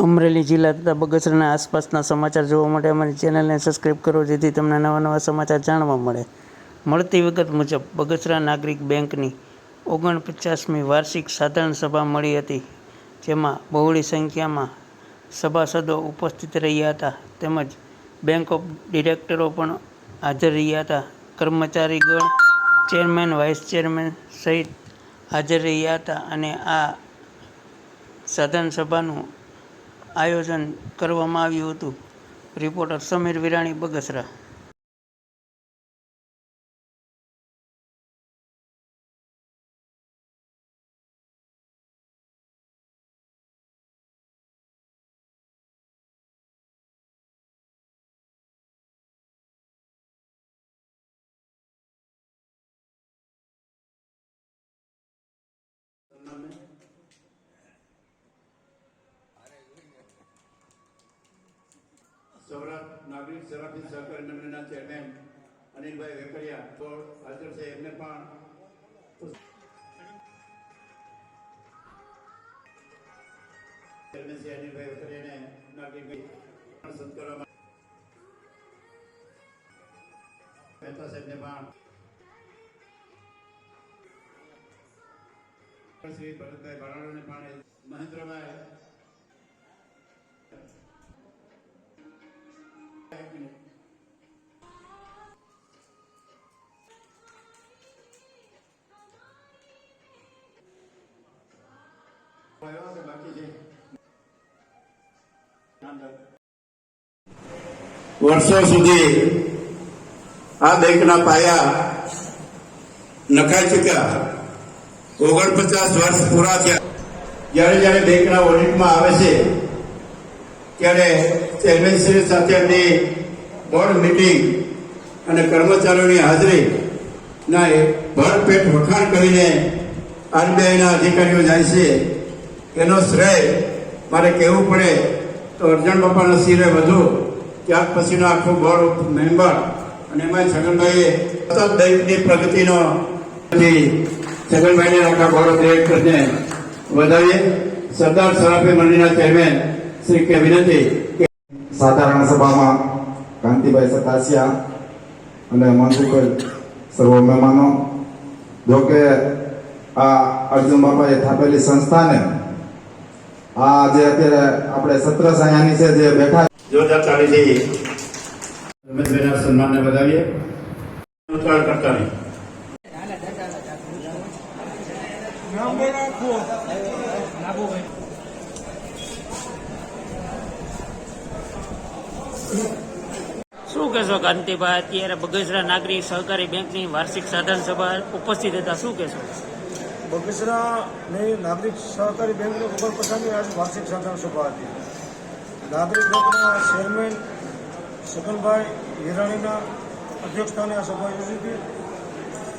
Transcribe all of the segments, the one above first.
અમરેલી જિલ્લા તથા બગસરાના આસપાસના સમાચાર જોવા માટે અમારી ચેનલને સબસ્ક્રાઈબ કરો, જેથી તમને નવા નવા સમાચાર જાણવા મળે. મળતી વિગત મુજબ બગસરા નાગરિક બેંકની 49મી વાર્ષિક સાધારણ સભા મળી હતી, જેમાં બહોળી સંખ્યામાં સભાસદો ઉપસ્થિત રહ્યા હતા, તેમજ બેંક ઓફ ડિરેક્ટરો પણ હાજર રહ્યા હતા. કર્મચારીગણ, ચેરમેન, વાઇસ ચેરમેન સહિત હાજર રહ્યા હતા અને આ સાધારણ સભાનું આયોજન કરવામાં આવ્યું હતું. રિપોર્ટર સમીર વિરાણી, બગસરા. સૌરાષ્ટ્ર નાગરિક સેવાથી સહકારી મંડળના ચેરમેન અનિલભાઈ વેકરિયા તો હાજર છે. એમને પણ ચેરમેન શ્રી અનિલભાઈ વેકરિયાને નાગરિક સત્કારમાં મહેતા સાહેબને પણ શ્રી ભરતભાઈ બારાડાને પણ મહેન્દ્રભાઈ વર્ષો સુધી આ બેંકના પાયા નખાઈ ચૂક્યા. 49 વર્ષ પૂરા થયા. જ્યારે જ્યારે બેંકના ઓડિટમાં આવે છે ત્યારે ચેરમેનશ્રી સાથે એમની બોર્ડ મીટિંગ અને કર્મચારીઓની હાજરી ના ભરપેટ વખાણ કરીને આરબીઆઈના અધિકારીઓ જાય છે. એનો શ્રેય મારે કહેવું પડે તો અર્જણ બાપાના શિરે વધુ. ત્યાર પછીનો આખો બોર્ડ મેમ્બર અને એમાં છગનભાઈએ સતત બેંકની પ્રગતિનો છગનભાઈને આખા બોર્ડ ડિરેક્ટરને વધાવીએ. સરદાર સરાફી મંડળીના ચેરમેન શ્રી કે વિનંતી. સાધારણ સભામાં કાંતિભાઈ સતાસિયા અને મનસુખભાઈ સર્વ મહેમાનો, જોકે આ અર્જુન બાપાએ સ્થાપેલી સંસ્થાને આ જે અત્યારે આપણે સત્ર સાયાની છે જે બેઠા જોરદાર તાળીથી રમેશભાઈના સન્માનને વધાવીએ. ઉત્તરાયણ કરતા નહીં. શું કહેશો કાંતિભાઈ? અત્યારે બગસરા નાગરિક સહકારી બેંકની વાર્ષિક સાધારણ સભા ઉપસ્થિત હતા, શું કહેશો? બગસરાની નાગરિક સહકારી બેંકની 49મી આજ વાર્ષિક સાધારણ સભા હતી. નાગરિક બેંકના ચેરમેન છગનભાઈ હિરાણીના અધ્યક્ષસ્થાને આ સભા યોજી હતી.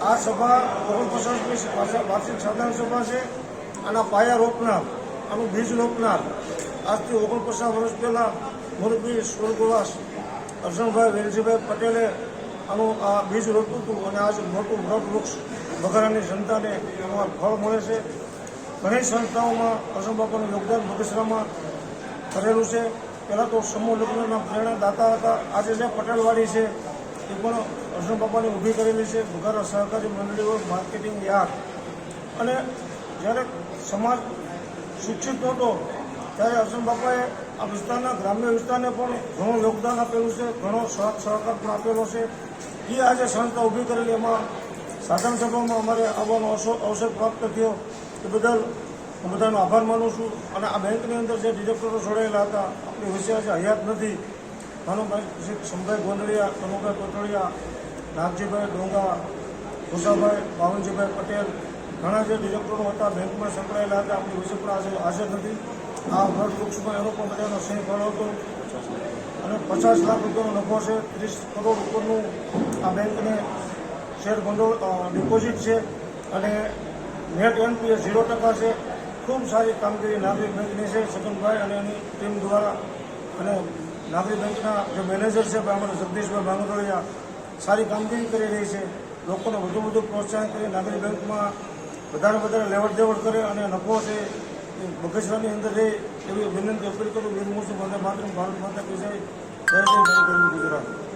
આ સભા 49મી વાર્ષિક સાધારણ સભા છે. આના પાયા રોપનાર, આનું બીજ રોપનાર આજથી 49 વર્ષ પહેલાં મુરબી સ્વર્ગવાસ અર્જણભાઈ વેલજીભાઈ પટેલે આનું આ બીજ રોપ્યું હતું અને આજે મોટું વૃક્ષ બગસરાની જનતાને એમાં ફળ મળે છે. ઘણી સંસ્થાઓમાં અર્જણ બાપાનું યોગદાન બગસરામાં કરેલું છે. પહેલાં તો સમૂહ લગ્નના પ્રેરણાદાતા હતા. આજે જે પટેલવાડી છે એ પણ અર્જણ બાપાની ઊભી કરેલી છે. બગસરા સહકારી મંડળીઓ, માર્કેટિંગ યાર્ડ. અને જ્યારે સમાજ શિક્ષિત નહોતો ત્યારે અર્જણ બાપાએ આ વિસ્તારના ગ્રામ્ય વિસ્તારને પણ ઘણું યોગદાન આપેલું છે, ઘણો સહકાર પણ આપેલો છે. એ આજે સંસ્થા ઊભી કરેલી એમાં સાધારણ સભામાં અમારે આવવાનો અવસર પ્રાપ્ત થયો એ બદલ હું બધાનો આભાર માનું છું. અને આ બેંકની અંદર જે ડિરેક્ટરો જોડાયેલા હતા, આપણી વચ્ચે આજે હયાત નથી, ભાનુભાઈ શ્રી સમભાઈ ગોંદળિયા, કનુભાઈ કોટડિયા, નાગજીભાઈ ડોંગા, ભૂષાભાઈ, બાવનજીભાઈ પટેલ, ઘણા જે ડિરેક્ટરો હતા બેંકમાં સંકળાયેલા હતા, આપણી વચ્ચે પણ આજે હાજર નથી. આ વૃક્ષમાં એનો પણ બધાનો સહી ફાળો હતો અને 50 લાખ રૂપિયાનો નફો છે. 30 કરોડ ઉપરનું આ બેંકને શેર ભંડોળ ડિપોઝિટ છે અને નેટ એનપીએ 0% છે. ખૂબ સારી કામગીરી નાગરિક બેંકની છે. છગનભાઈ અને એની ટીમ દ્વારા અને નાગરિક બેંકના જે મેનેજર છે અમારા જગદીશભાઈ બાંગરોળિયા સારી કામગીરી કરી રહી છે. લોકોને વધુ પ્રોત્સાહન કરી નાગરિક બેંકમાં વધારે લેવડ દેવડ કરે અને નફો છે બગસરાની અંદર રહે એવી વિનંતી અપીલ કરું. વીર મુર્શી વંદે માતરમ, ભારત માતા કી જય, જય જય જય ગરવી ગુજરાત.